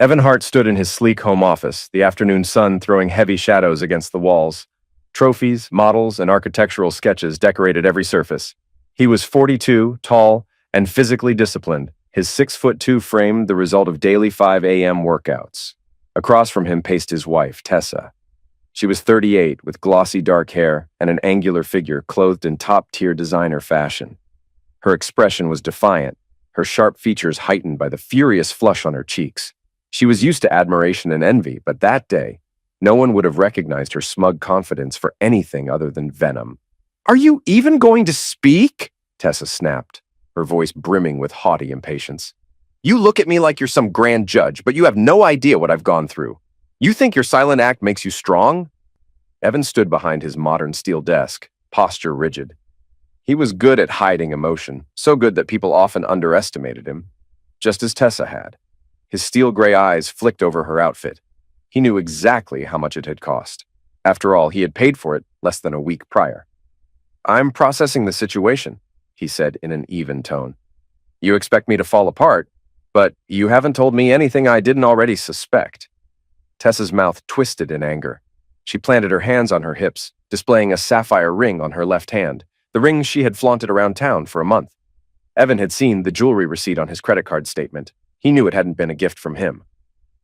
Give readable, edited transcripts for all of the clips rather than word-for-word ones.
Evan Hart stood in his sleek home office, the afternoon sun throwing heavy shadows against the walls. Trophies, models, and architectural sketches decorated every surface. He was 42, tall, and physically disciplined, his 6'2" frame the result of daily 5 a.m. workouts. Across from him paced his wife, Tessa. She was 38, with glossy dark hair and an angular figure clothed in top-tier designer fashion. Her expression was defiant, her sharp features heightened by the furious flush on her cheeks. She was used to admiration and envy, but that day, no one would have recognized her smug confidence for anything other than venom. "Are you even going to speak?" Tessa snapped, her voice brimming with haughty impatience. "You look at me like you're some grand judge, but you have no idea what I've gone through. You think your silent act makes you strong?" Evan stood behind his modern steel desk, posture rigid. He was good at hiding emotion, so good that people often underestimated him, just as Tessa had. His steel gray eyes flicked over her outfit. He knew exactly how much it had cost. After all, he had paid for it less than a week prior. "I'm processing the situation," he said in an even tone. "You expect me to fall apart, but you haven't told me anything I didn't already suspect." Tessa's mouth twisted in anger. She planted her hands on her hips, displaying a sapphire ring on her left hand, the ring she had flaunted around town for a month. Evan had seen the jewelry receipt on his credit card statement. He knew it hadn't been a gift from him.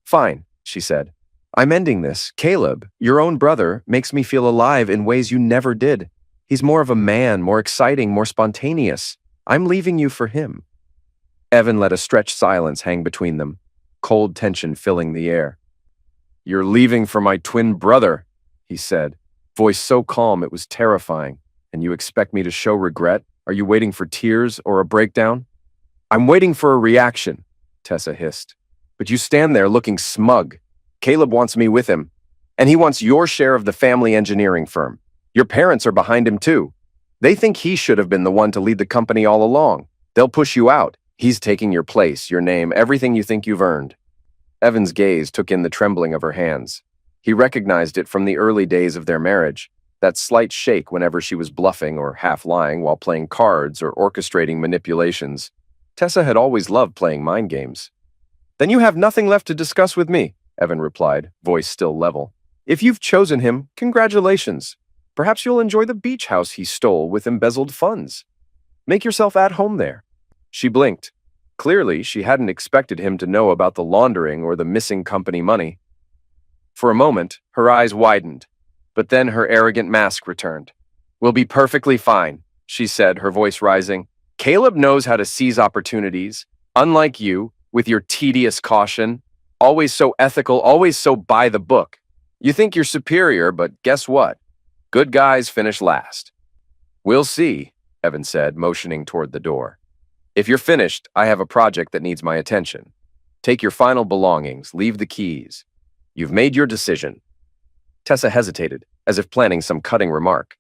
"Fine," she said. "I'm ending this. Caleb, your own brother, makes me feel alive in ways you never did. He's more of a man, more exciting, more spontaneous. I'm leaving you for him." Evan let a stretched silence hang between them, cold tension filling the air. "You're leaving for my twin brother," he said, voice so calm it was terrifying. "And you expect me to show regret? Are you waiting for tears or a breakdown?" "I'm waiting for a reaction," Tessa hissed. "But you stand there looking smug. Caleb wants me with him, and he wants your share of the family engineering firm. Your parents are behind him too. They think he should have been the one to lead the company all along. They'll push you out. He's taking your place, your name, everything you think you've earned." Evan's gaze took in the trembling of her hands. He recognized it from the early days of their marriage, that slight shake whenever she was bluffing or half-lying while playing cards or orchestrating manipulations. Tessa had always loved playing mind games. "Then you have nothing left to discuss with me," Evan replied, voice still level. "If you've chosen him, congratulations. Perhaps you'll enjoy the beach house he stole with embezzled funds. Make yourself at home there." She blinked. Clearly, she hadn't expected him to know about the laundering or the missing company money. For a moment, her eyes widened, but then her arrogant mask returned. "We'll be perfectly fine," she said, her voice rising. "Caleb knows how to seize opportunities, unlike you, with your tedious caution. Always so ethical, always so by the book. You think you're superior, but guess what? Good guys finish last." "We'll see," Evan said, motioning toward the door. "If you're finished, I have a project that needs my attention. Take your final belongings, leave the keys. You've made your decision." Tessa hesitated, as if planning some cutting remark.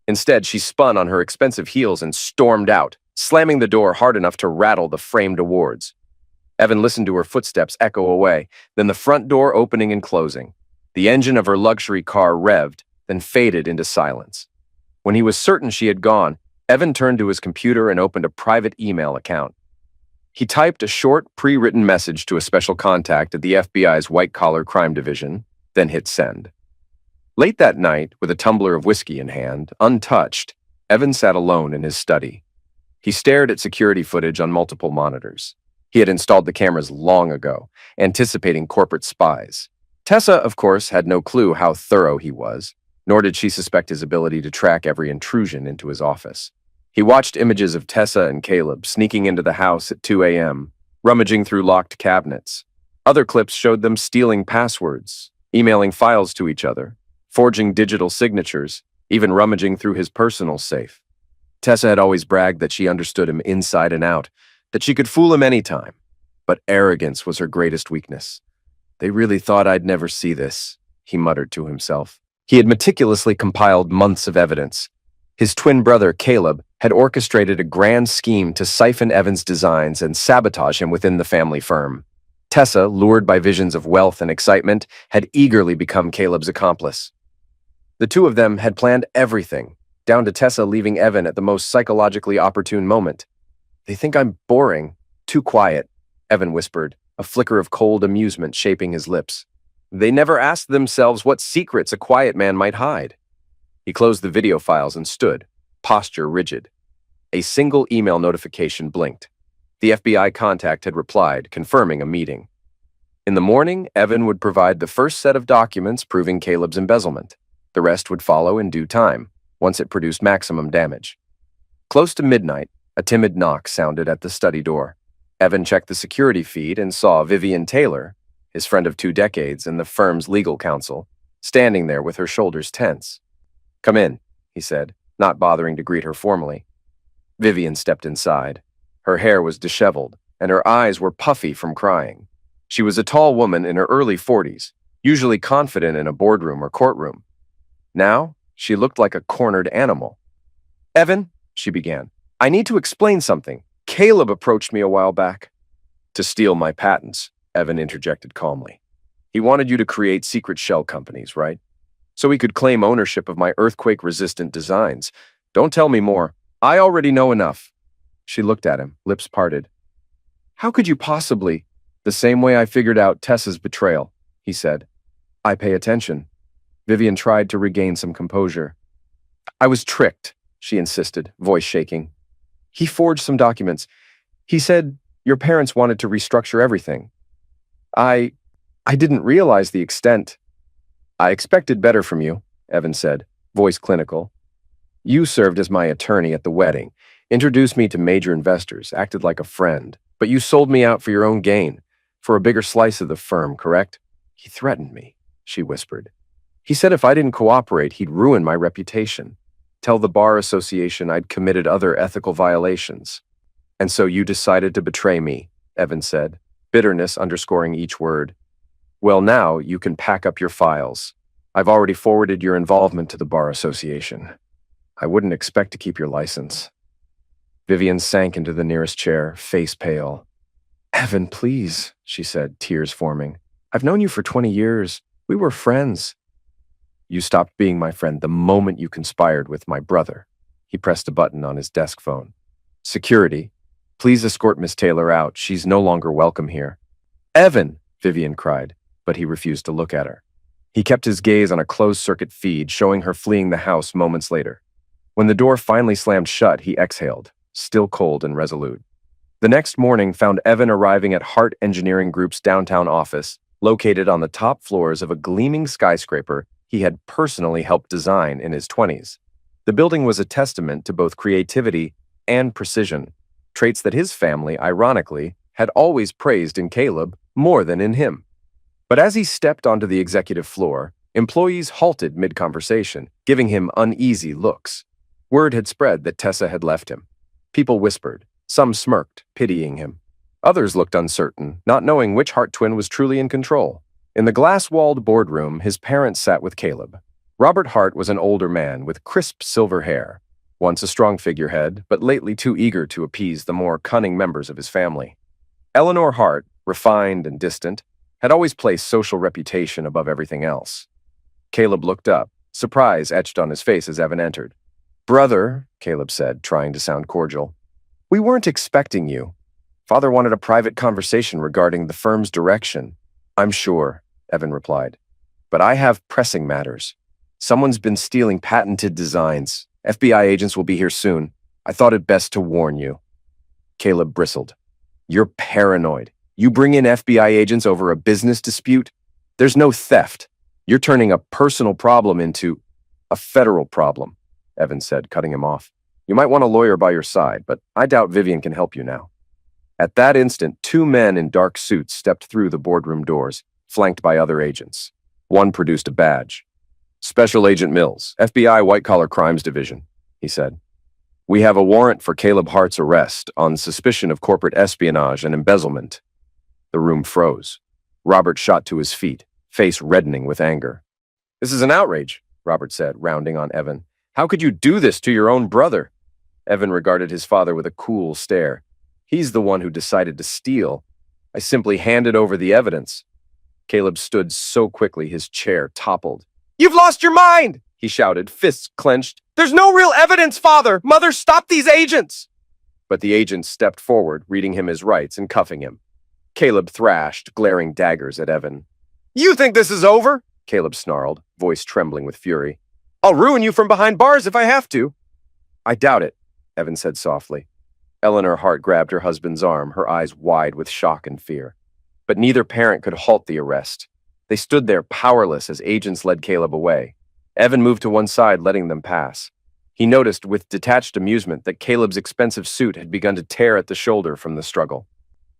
Instead, she spun on her expensive heels and stormed out, slamming the door hard enough to rattle the framed awards. Evan listened to her footsteps echo away, then the front door opening and closing. The engine of her luxury car revved, then faded into silence. When he was certain she had gone, Evan turned to his computer and opened a private email account. He typed a short, pre-written message to a special contact at the FBI's white-collar crime division, then hit send. Late that night, with a tumbler of whiskey in hand, untouched, Evan sat alone in his study. He stared at security footage on multiple monitors. He had installed the cameras long ago, anticipating corporate spies. Tessa, of course, had no clue how thorough he was, nor did she suspect his ability to track every intrusion into his office. He watched images of Tessa and Caleb sneaking into the house at 2 a.m., rummaging through locked cabinets. Other clips showed them stealing passwords, emailing files to each other, forging digital signatures, even rummaging through his personal safe. Tessa had always bragged that she understood him inside and out, that she could fool him anytime. But arrogance was her greatest weakness. "They really thought I'd never see this," he muttered to himself. He had meticulously compiled months of evidence. His twin brother, Caleb, had orchestrated a grand scheme to siphon Evan's designs and sabotage him within the family firm. Tessa, lured by visions of wealth and excitement, had eagerly become Caleb's accomplice. The two of them had planned everything, down to Tessa leaving Evan at the most psychologically opportune moment. "They think I'm boring, too quiet," Evan whispered, a flicker of cold amusement shaping his lips. They never asked themselves what secrets a quiet man might hide. He closed the video files and stood, posture rigid. A single email notification blinked. The FBI contact had replied, confirming a meeting. In the morning, Evan would provide the first set of documents proving Caleb's embezzlement. The rest would follow in due time, once it produced maximum damage. Close to midnight, a timid knock sounded at the study door. Evan checked the security feed and saw Vivian Taylor, his friend of 2 decades and the firm's legal counsel, standing there with her shoulders tense. "Come in," he said, not bothering to greet her formally. Vivian stepped inside. Her hair was disheveled, and her eyes were puffy from crying. She was a tall woman in her early 40s, usually confident in a boardroom or courtroom. Now, she looked like a cornered animal. "Evan," she began, "I need to explain something. Caleb approached me a while back." "To steal my patents," Evan interjected calmly. "He wanted you to create secret shell companies, right? So he could claim ownership of my earthquake-resistant designs. Don't tell me more. I already know enough." She looked at him, lips parted. "How could you possibly?" "The same way I figured out Tessa's betrayal," he said. "I pay attention." Vivian tried to regain some composure. "I was tricked," she insisted, voice shaking. "He forged some documents. He said your parents wanted to restructure everything. I didn't realize the extent." "I expected better from you," Evan said, voice clinical. "You served as my attorney at the wedding, introduced me to major investors, acted like a friend, but you sold me out for your own gain, for a bigger slice of the firm, correct?" "He threatened me," she whispered. "He said if I didn't cooperate, he'd ruin my reputation, tell the Bar Association I'd committed other ethical violations." "And so you decided to betray me," Evan said, bitterness underscoring each word. "Well, now you can pack up your files. I've already forwarded your involvement to the Bar Association. I wouldn't expect to keep your license." Vivian sank into the nearest chair, face pale. "Evan, please," she said, tears forming. "I've known you for 20 years. We were friends." "You stopped being my friend the moment you conspired with my brother." He pressed a button on his desk phone. "Security, please escort Miss Taylor out. She's no longer welcome here." "Evan!" Vivian cried, but he refused to look at her. He kept his gaze on a closed-circuit feed showing her fleeing the house moments later. When the door finally slammed shut, he exhaled, still cold and resolute. The next morning found Evan arriving at Hart Engineering Group's downtown office, located on the top floors of a gleaming skyscraper he had personally helped design in his 20s. The building was a testament to both creativity and precision, traits that his family, ironically, had always praised in Caleb more than in him. But as he stepped onto the executive floor, employees halted mid-conversation, giving him uneasy looks. Word had spread that Tessa had left him. People whispered. Some smirked, pitying him. Others looked uncertain, not knowing which Hart twin was truly in control. In the glass-walled boardroom, his parents sat with Caleb. Robert Hart was an older man with crisp silver hair, once a strong figurehead, but lately too eager to appease the more cunning members of his family. Eleanor Hart, refined and distant, had always placed social reputation above everything else. Caleb looked up, surprise etched on his face as Evan entered. "Brother," Caleb said, trying to sound cordial, "we weren't expecting you. Father wanted a private conversation regarding the firm's direction." "I'm sure," Evan replied, "but I have pressing matters. Someone's been stealing patented designs. FBI agents will be here soon. I thought it best to warn you." Caleb bristled. "You're paranoid. You bring in FBI agents over a business dispute? There's no theft. You're turning a personal problem into a federal problem," Evan said, cutting him off. "You might want a lawyer by your side, but I doubt Vivian can help you now." At that instant, 2 men in dark suits stepped through the boardroom doors, flanked by other agents. One produced a badge. "Special Agent Mills, FBI White-Collar Crimes Division," he said. "We have a warrant for Caleb Hart's arrest on suspicion of corporate espionage and embezzlement." The room froze. Robert shot to his feet, face reddening with anger. "This is an outrage," Robert said, rounding on Evan. "How could you do this to your own brother?" Evan regarded his father with a cool stare. "He's the one who decided to steal. I simply handed over the evidence." Caleb stood so quickly his chair toppled. "You've lost your mind!" he shouted, fists clenched. "There's no real evidence, Father! Mother, stop these agents!" But the agents stepped forward, reading him his rights and cuffing him. Caleb thrashed, glaring daggers at Evan. You think this is over? Caleb snarled, voice trembling with fury. I'll ruin you from behind bars if I have to. I doubt it, Evan said softly. Eleanor Hart grabbed her husband's arm, her eyes wide with shock and fear. But neither parent could halt the arrest. They stood there powerless as agents led Caleb away. Evan moved to one side, letting them pass. He noticed with detached amusement that Caleb's expensive suit had begun to tear at the shoulder from the struggle.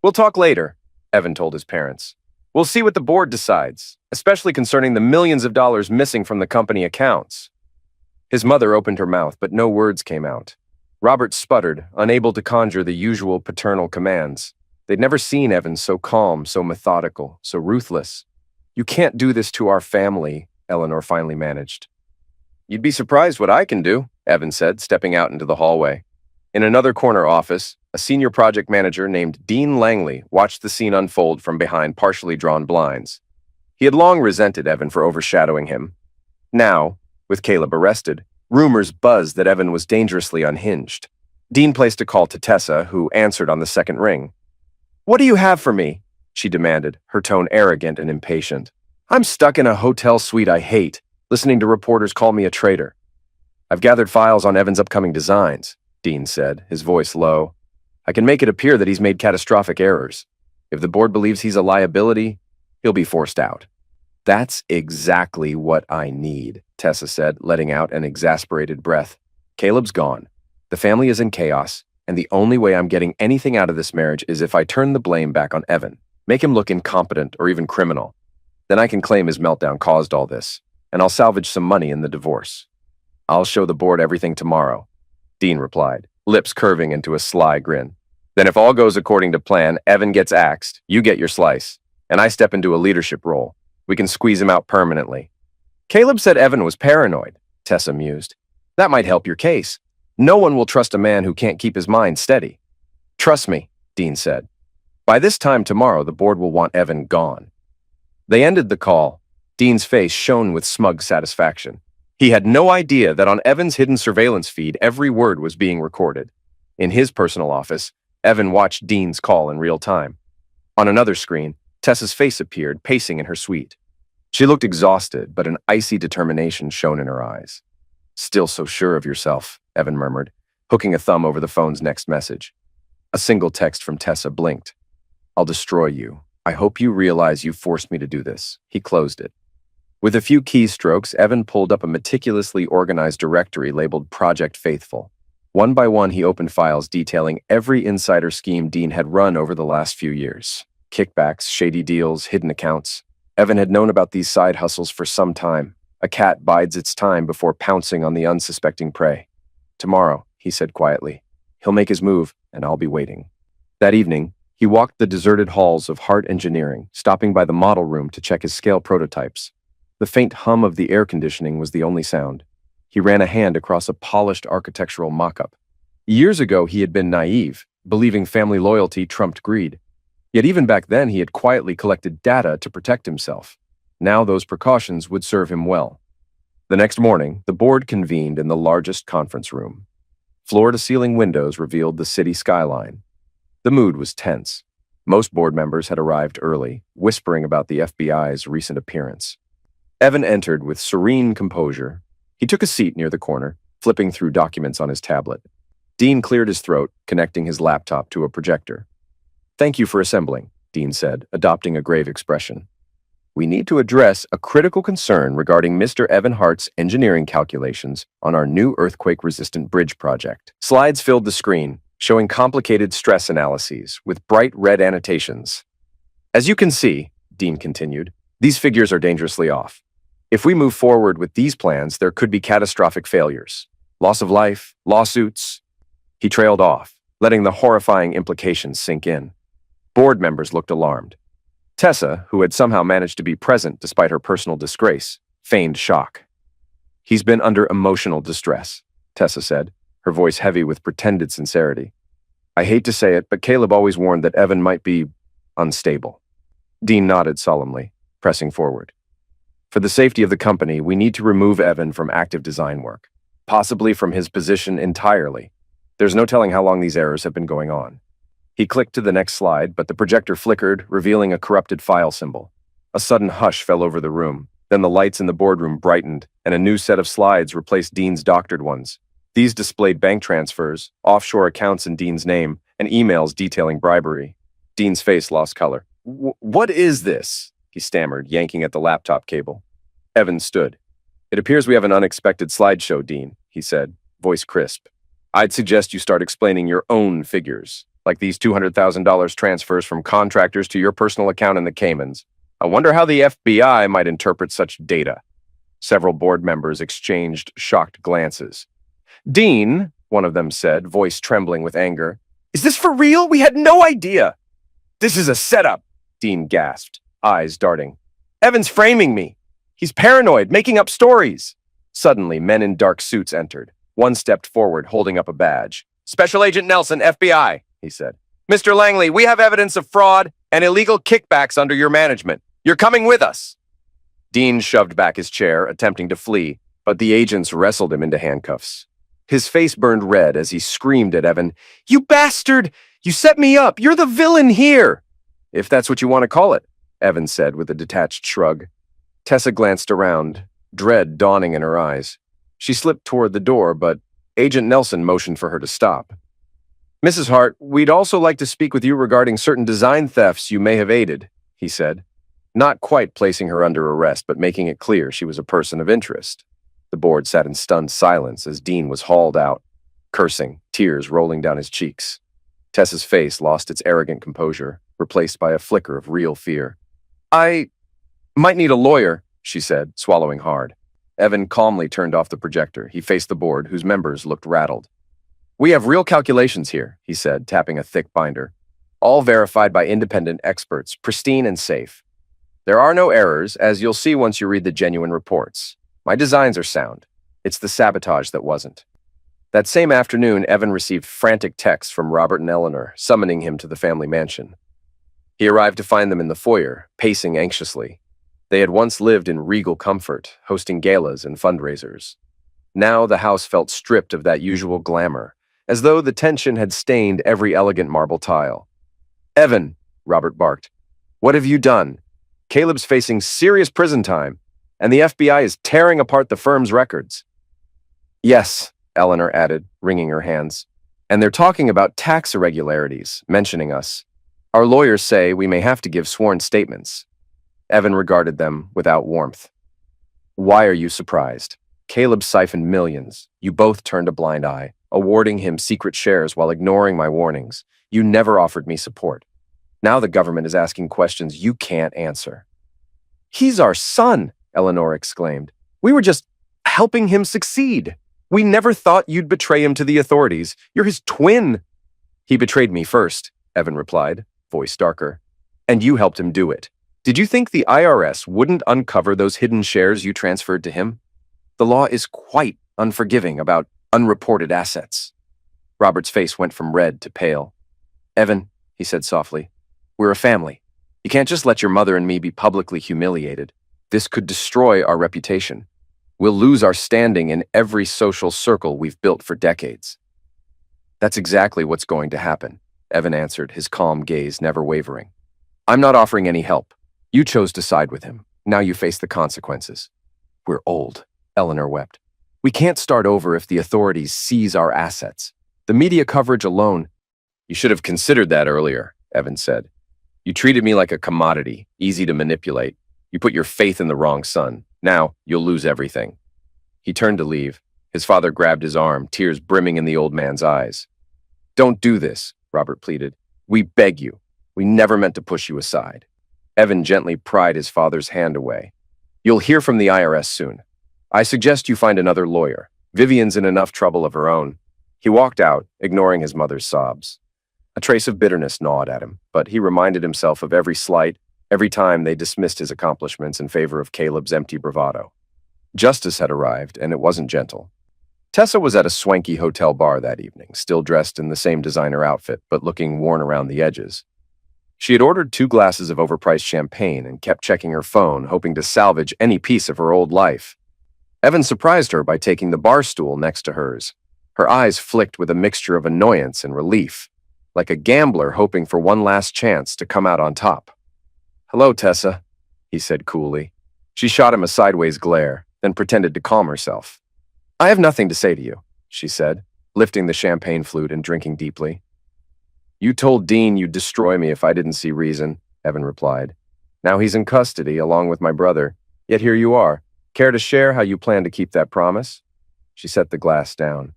We'll talk later, Evan told his parents. We'll see what the board decides, especially concerning the millions of dollars missing from the company accounts. His mother opened her mouth, but no words came out. Robert sputtered, unable to conjure the usual paternal commands. They'd never seen Evan so calm, so methodical, so ruthless. You can't do this to our family, Eleanor finally managed. You'd be surprised what I can do, Evan said, stepping out into the hallway. In another corner office, a senior project manager named Dean Langley watched the scene unfold from behind partially drawn blinds. He had long resented Evan for overshadowing him. Now, with Caleb arrested, rumors buzzed that Evan was dangerously unhinged. Dean placed a call to Tessa, who answered on the second ring. What do you have for me? She demanded, her tone arrogant and impatient. I'm stuck in a hotel suite I hate, listening to reporters call me a traitor. I've gathered files on Evan's upcoming designs, Dean said, his voice low. I can make it appear that he's made catastrophic errors. If the board believes he's a liability, he'll be forced out. That's exactly what I need, Tessa said, letting out an exasperated breath. Caleb's gone. The family is in chaos, and the only way I'm getting anything out of this marriage is if I turn the blame back on Evan, make him look incompetent or even criminal. Then I can claim his meltdown caused all this, and I'll salvage some money in the divorce. I'll show the board everything tomorrow, Dean replied, lips curving into a sly grin. Then if all goes according to plan, Evan gets axed, you get your slice, and I step into a leadership role. We can squeeze him out permanently. Caleb said Evan was paranoid, Tessa mused. That might help your case. No one will trust a man who can't keep his mind steady. Trust me, Dean said. By this time tomorrow, the board will want Evan gone. They ended the call. Dean's face shone with smug satisfaction. He had no idea that on Evan's hidden surveillance feed, every word was being recorded. In his personal office, Evan watched Dean's call in real time. On another screen, Tessa's face appeared, pacing in her suite. She looked exhausted, but an icy determination shone in her eyes. Still so sure of yourself, Evan murmured, hooking a thumb over the phone's next message. A single text from Tessa blinked. I'll destroy you. I hope you realize you forced me to do this. He closed it. With a few keystrokes, Evan pulled up a meticulously organized directory labeled Project Faithful. One by one, he opened files detailing every insider scheme Dean had run over the last few years. Kickbacks, shady deals, hidden accounts. Evan had known about these side hustles for some time. A cat bides its time before pouncing on the unsuspecting prey. Tomorrow, he said quietly. He'll make his move, and I'll be waiting. That evening, he walked the deserted halls of Hart Engineering, stopping by the model room to check his scale prototypes. The faint hum of the air conditioning was the only sound. He ran a hand across a polished architectural mock-up. Years ago, he had been naive, believing family loyalty trumped greed. Yet even back then, he had quietly collected data to protect himself. Now those precautions would serve him well. The next morning, the board convened in the largest conference room. Floor-to-ceiling windows revealed the city skyline. The mood was tense. Most board members had arrived early, whispering about the FBI's recent appearance. Evan entered with serene composure. He took a seat near the corner, flipping through documents on his tablet. Dean cleared his throat, connecting his laptop to a projector. Thank you for assembling, Dean said, adopting a grave expression. We need to address a critical concern regarding Mr. Evan Hart's engineering calculations on our new earthquake-resistant bridge project. Slides filled the screen, showing complicated stress analyses with bright red annotations. As you can see, Dean continued, these figures are dangerously off. If we move forward with these plans, there could be catastrophic failures. Loss of life, lawsuits. He trailed off, letting the horrifying implications sink in. Board members looked alarmed. Tessa, who had somehow managed to be present despite her personal disgrace, feigned shock. He's been under emotional distress, Tessa said, her voice heavy with pretended sincerity. I hate to say it, but Caleb always warned that Evan might be unstable. Dean nodded solemnly, pressing forward. For the safety of the company, we need to remove Evan from active design work, possibly from his position entirely. There's no telling how long these errors have been going on. He clicked to the next slide, but the projector flickered, revealing a corrupted file symbol. A sudden hush fell over the room. Then the lights in the boardroom brightened, and a new set of slides replaced Dean's doctored ones. These displayed bank transfers, offshore accounts in Dean's name, and emails detailing bribery. Dean's face lost color. What is this? He stammered, yanking at the laptop cable. Evan stood. It appears we have an unexpected slideshow, Dean, he said, voice crisp. I'd suggest you start explaining your own figures, like these $200,000 transfers from contractors to your personal account in the Caymans. I wonder how the FBI might interpret such data. Several board members exchanged shocked glances. Dean, one of them said, voice trembling with anger. Is this for real? We had no idea. This is a setup, Dean gasped, eyes darting. Evan's framing me. He's paranoid, making up stories. Suddenly, men in dark suits entered. One stepped forward, holding up a badge. Special Agent Nelson, FBI, he said. Mr. Langley, we have evidence of fraud and illegal kickbacks under your management. You're coming with us. Dean shoved back his chair, attempting to flee, but the agents wrestled him into handcuffs. His face burned red as he screamed at Evan, You bastard! You set me up! You're the villain here! If that's what you want to call it, Evan said with a detached shrug. Tessa glanced around, dread dawning in her eyes. She slipped toward the door, but Agent Nelson motioned for her to stop. Mrs. Hart, we'd also like to speak with you regarding certain design thefts you may have aided, he said, not quite placing her under arrest, but making it clear she was a person of interest. The board sat in stunned silence as Dean was hauled out, cursing, tears rolling down his cheeks. Tessa's face lost its arrogant composure, replaced by a flicker of real fear. I might need a lawyer, she said, swallowing hard. Evan calmly turned off the projector. He faced the board, whose members looked rattled. We have real calculations here, he said, tapping a thick binder. All verified by independent experts, pristine and safe. There are no errors, as you'll see once you read the genuine reports. My designs are sound. It's the sabotage that wasn't. That same afternoon, Evan received frantic texts from Robert and Eleanor, summoning him to the family mansion. He arrived to find them in the foyer, pacing anxiously. They had once lived in regal comfort, hosting galas and fundraisers. Now the house felt stripped of that usual glamour, as though the tension had stained every elegant marble tile. Evan, Robert barked, what have you done? Caleb's facing serious prison time, and the FBI is tearing apart the firm's records. Yes, Eleanor added, wringing her hands. And they're talking about tax irregularities, mentioning us. Our lawyers say we may have to give sworn statements. Evan regarded them without warmth. Why are you surprised? Caleb siphoned millions. You both turned a blind eye, awarding him secret shares while ignoring my warnings. You never offered me support. Now the government is asking questions you can't answer. He's our son, Eleanor exclaimed. We were just helping him succeed. We never thought you'd betray him to the authorities. You're his twin. He betrayed me first, Evan replied, voice darker. And you helped him do it. Did you think the IRS wouldn't uncover those hidden shares you transferred to him? The law is quite unforgiving about unreported assets. Robert's face went from red to pale. Evan, he said softly, we're a family. You can't just let your mother and me be publicly humiliated. This could destroy our reputation. We'll lose our standing in every social circle we've built for decades. That's exactly what's going to happen, Evan answered, his calm gaze never wavering. I'm not offering any help. You chose to side with him. Now you face the consequences. We're old, Eleanor wept. We can't start over if the authorities seize our assets. The media coverage alone. You should have considered that earlier, Evan said. You treated me like a commodity, easy to manipulate. You put your faith in the wrong son. Now you'll lose everything. He turned to leave. His father grabbed his arm, tears brimming in the old man's eyes. Don't do this, Robert pleaded. We beg you. We never meant to push you aside. Evan gently pried his father's hand away. You'll hear from the IRS soon. I suggest you find another lawyer. Vivian's in enough trouble of her own. He walked out, ignoring his mother's sobs. A trace of bitterness gnawed at him, but he reminded himself of every slight, every time they dismissed his accomplishments in favor of Caleb's empty bravado. Justice had arrived, and it wasn't gentle. Tessa was at a swanky hotel bar that evening, still dressed in the same designer outfit, but looking worn around the edges. She had ordered 2 glasses of overpriced champagne and kept checking her phone, hoping to salvage any piece of her old life. Evan surprised her by taking the bar stool next to hers. Her eyes flicked with a mixture of annoyance and relief. like a gambler hoping for one last chance to come out on top. "Hello, Tessa," he said coolly. She shot him a sideways glare, then pretended to calm herself. "I have nothing to say to you," she said, lifting the champagne flute and drinking deeply. "You told Dean you'd destroy me if I didn't see reason," Evan replied. "Now he's in custody, along with my brother. Yet here you are. Care to share how you plan to keep that promise?" She set the glass down.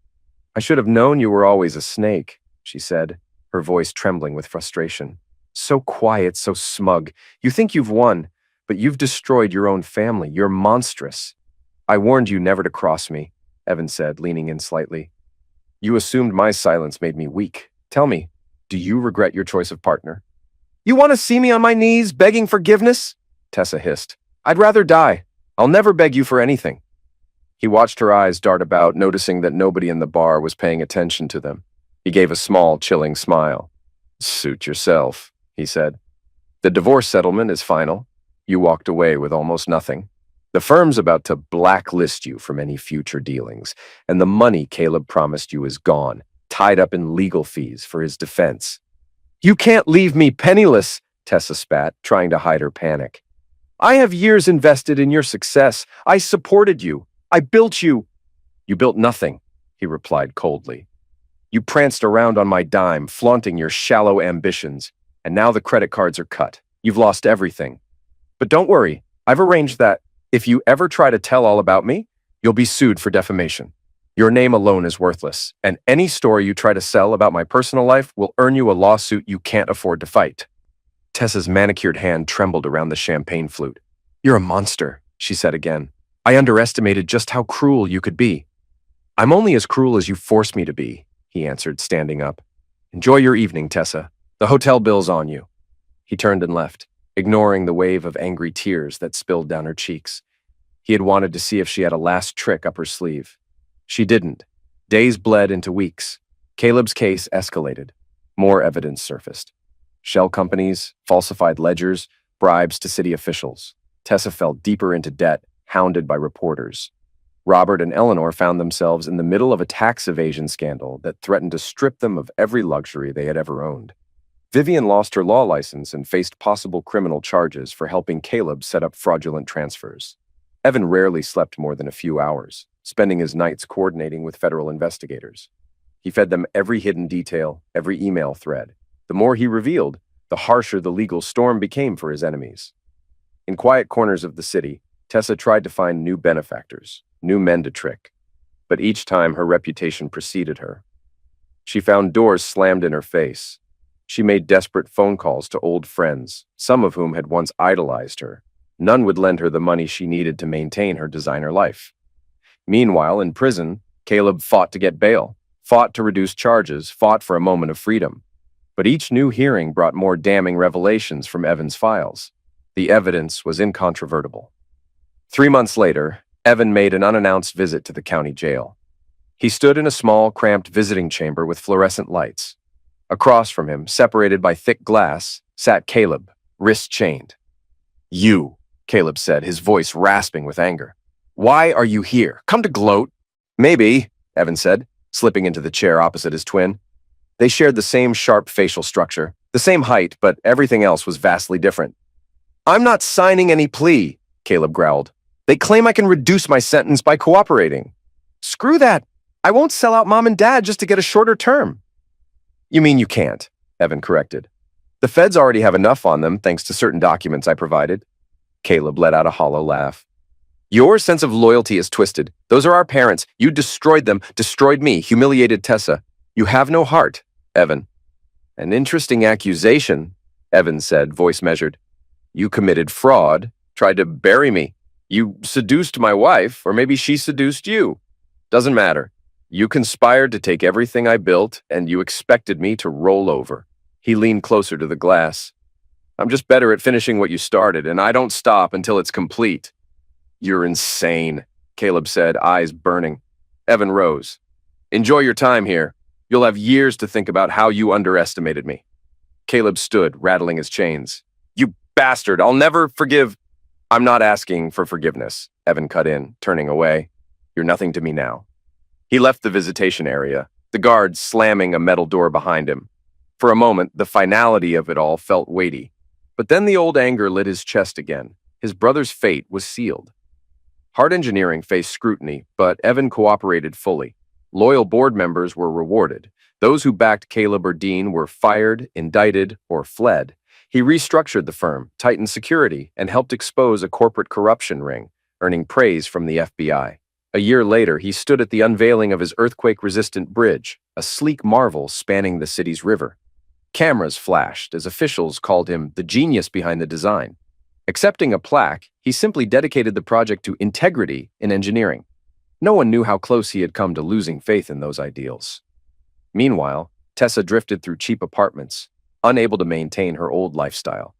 "I should have known you were always a snake," she said, her voice trembling with frustration. "So quiet, so smug. You think you've won, but you've destroyed your own family. You're monstrous." "I warned you never to cross me," Evan said, leaning in slightly. "You assumed my silence made me weak. Tell me, do you regret your choice of partner?" "You want to see me on my knees, begging forgiveness?" Tessa hissed. "I'd rather die. I'll never beg you for anything." He watched her eyes dart about, noticing that nobody in the bar was paying attention to them. He gave a small, chilling smile. "Suit yourself," he said. "The divorce settlement is final. You walked away with almost nothing. The firm's about to blacklist you from any future dealings, and the money Caleb promised you is gone, tied up in legal fees for his defense." "You can't leave me penniless," Tessa spat, trying to hide her panic. "I have years invested in your success. I supported you. I built you." "You built nothing," he replied coldly. "You pranced around on my dime, flaunting your shallow ambitions, and now the credit cards are cut. You've lost everything. But don't worry, I've arranged that if you ever try to tell all about me, you'll be sued for defamation. Your name alone is worthless, and any story you try to sell about my personal life will earn you a lawsuit you can't afford to fight." Tessa's manicured hand trembled around the champagne flute. "You're a monster," she said again. "I underestimated just how cruel you could be." "I'm only as cruel as you forced me to be," he answered, standing up. "Enjoy your evening, Tessa. The hotel bill's on you." He turned and left, ignoring the wave of angry tears that spilled down her cheeks. He had wanted to see if she had a last trick up her sleeve. She didn't. Days bled into weeks. Caleb's case escalated. More evidence surfaced. Shell companies, falsified ledgers, bribes to city officials. Tessa fell deeper into debt, hounded by reporters. Robert and Eleanor found themselves in the middle of a tax evasion scandal that threatened to strip them of every luxury they had ever owned. Vivian lost her law license and faced possible criminal charges for helping Caleb set up fraudulent transfers. Evan rarely slept more than a few hours, spending his nights coordinating with federal investigators. He fed them every hidden detail, every email thread. The more he revealed, the harsher the legal storm became for his enemies. In quiet corners of the city, Tessa tried to find new benefactors, new men to trick. But each time her reputation preceded her. She found doors slammed in her face. She made desperate phone calls to old friends, some of whom had once idolized her. None would lend her the money she needed to maintain her designer life. Meanwhile, in prison, Caleb fought to get bail, fought to reduce charges, fought for a moment of freedom. But each new hearing brought more damning revelations from Evan's files. The evidence was incontrovertible. 3 months later, Evan made an unannounced visit to the county jail. He stood in a small, cramped visiting chamber with fluorescent lights. Across from him, separated by thick glass, sat Caleb, wrists chained. "You," Caleb said, his voice rasping with anger. "Why are you here? Come to gloat?" "Maybe," Evan said, slipping into the chair opposite his twin. They shared the same sharp facial structure, the same height, but everything else was vastly different. "I'm not signing any plea," Caleb growled. "They claim I can reduce my sentence by cooperating." "Screw that. I won't sell out Mom and Dad just to get a shorter term." "You mean you can't," Evan corrected. "The feds already have enough on them thanks to certain documents I provided." Caleb let out a hollow laugh. "Your sense of loyalty is twisted. Those are our parents. You destroyed them, destroyed me, humiliated Tessa. You have no heart, Evan." "An interesting accusation," Evan said, voice measured. "You committed fraud, tried to bury me. You seduced my wife, or maybe she seduced you. Doesn't matter. You conspired to take everything I built, and you expected me to roll over." He leaned closer to the glass. "I'm just better at finishing what you started, and I don't stop until it's complete." "You're insane," Caleb said, eyes burning. Evan rose. "Enjoy your time here. You'll have years to think about how you underestimated me." Caleb stood, rattling his chains. "You bastard, I'll never forgive—" "I'm not asking for forgiveness," Evan cut in, turning away. "You're nothing to me now." He left the visitation area, the guard slamming a metal door behind him. For a moment, the finality of it all felt weighty. But then the old anger lit his chest again. His brother's fate was sealed. Hard engineering faced scrutiny, but Evan cooperated fully. Loyal board members were rewarded. Those who backed Caleb or Dean were fired, indicted, or fled. He restructured the firm, tightened security, and helped expose a corporate corruption ring, earning praise from the FBI. A year later, he stood at the unveiling of his earthquake-resistant bridge, a sleek marvel spanning the city's river. Cameras flashed as officials called him the genius behind the design. Accepting a plaque, he simply dedicated the project to integrity in engineering. No one knew how close he had come to losing faith in those ideals. Meanwhile, Tessa drifted through cheap apartments, unable to maintain her old lifestyle.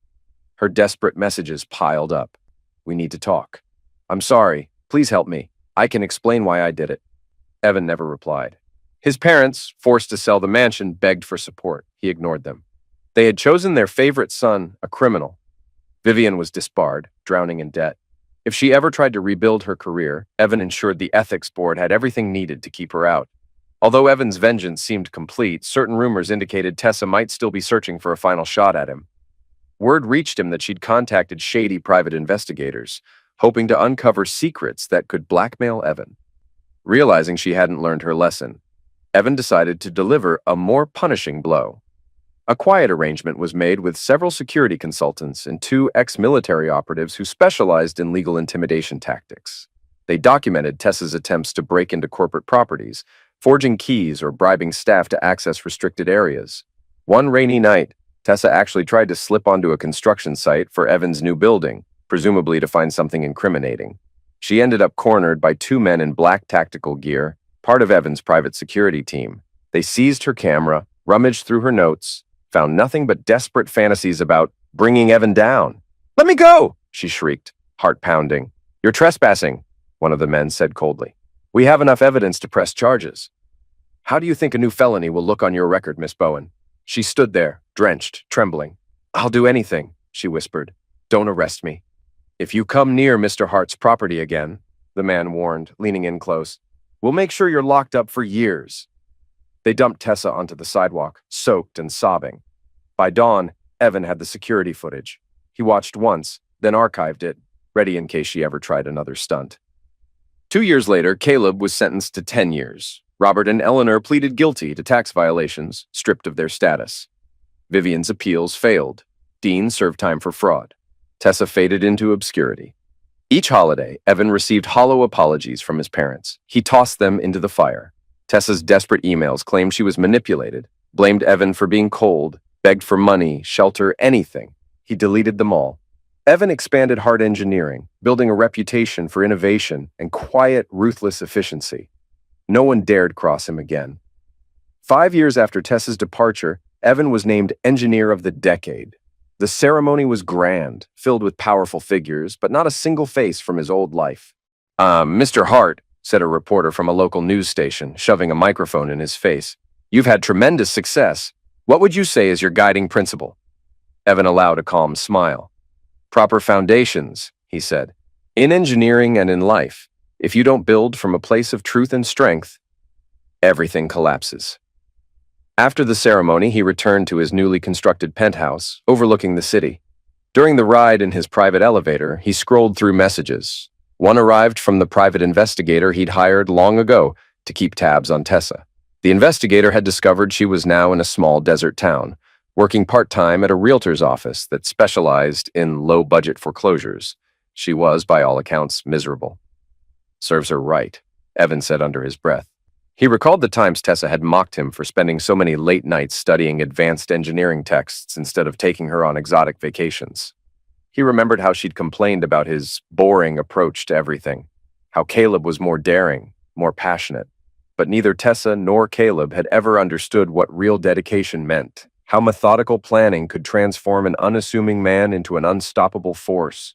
Her desperate messages piled up. "We need to talk. I'm sorry. Please help me. I can explain why I did it." Evan never replied. His parents, forced to sell the mansion, begged for support. He ignored them. They had chosen their favorite son, a criminal. Vivian was disbarred, drowning in debt. If she ever tried to rebuild her career, Evan ensured the ethics board had everything needed to keep her out. Although Evan's vengeance seemed complete, certain rumors indicated Tessa might still be searching for a final shot at him. Word reached him that she'd contacted shady private investigators, hoping to uncover secrets that could blackmail Evan. Realizing she hadn't learned her lesson, Evan decided to deliver a more punishing blow. A quiet arrangement was made with several security consultants and 2 ex-military operatives who specialized in legal intimidation tactics. They documented Tessa's attempts to break into corporate properties, forging keys or bribing staff to access restricted areas. One rainy night, Tessa actually tried to slip onto a construction site for Evan's new building, presumably to find something incriminating. She ended up cornered by 2 men in black tactical gear, part of Evan's private security team. They seized her camera, rummaged through her notes, found nothing but desperate fantasies about bringing Evan down. "Let me go!" she shrieked, heart pounding. "You're trespassing," one of the men said coldly. "We have enough evidence to press charges." "How do you think a new felony will look on your record, Miss Bowen?" She stood there, drenched, trembling. "I'll do anything," she whispered. "Don't arrest me." "If you come near Mr. Hart's property again," the man warned, leaning in close, "we'll make sure you're locked up for years." They dumped Tessa onto the sidewalk, soaked and sobbing. By dawn, Evan had the security footage. He watched once, then archived it, ready in case she ever tried another stunt. 2 years later, Caleb was sentenced to 10 years. Robert and Eleanor pleaded guilty to tax violations, stripped of their status. Vivian's appeals failed. Dean served time for fraud. Tessa faded into obscurity. Each holiday, Evan received hollow apologies from his parents. He tossed them into the fire. Tessa's desperate emails claimed she was manipulated, blamed Evan for being cold, begged for money, shelter, anything. He deleted them all. Evan expanded hard engineering, building a reputation for innovation and quiet, ruthless efficiency. No one dared cross him again. 5 years after Tessa's departure, Evan was named Engineer of the Decade. The ceremony was grand, filled with powerful figures, but not a single face from his old life. "Mr. Hart," said a reporter from a local news station, shoving a microphone in his face, "you've had tremendous success. What would you say is your guiding principle?" Evan allowed a calm smile. "Proper foundations," he said. "In engineering and in life, if you don't build from a place of truth and strength, everything collapses." After the ceremony, he returned to his newly constructed penthouse, overlooking the city. During the ride in his private elevator, he scrolled through messages. One arrived from the private investigator he'd hired long ago to keep tabs on Tessa. The investigator had discovered she was now in a small desert town, working part-time at a realtor's office that specialized in low-budget foreclosures. She was, by all accounts, miserable. "Serves her right," Evan said under his breath. He recalled the times Tessa had mocked him for spending so many late nights studying advanced engineering texts instead of taking her on exotic vacations. He remembered how she'd complained about his boring approach to everything, how Caleb was more daring, more passionate. But neither Tessa nor Caleb had ever understood what real dedication meant, how methodical planning could transform an unassuming man into an unstoppable force.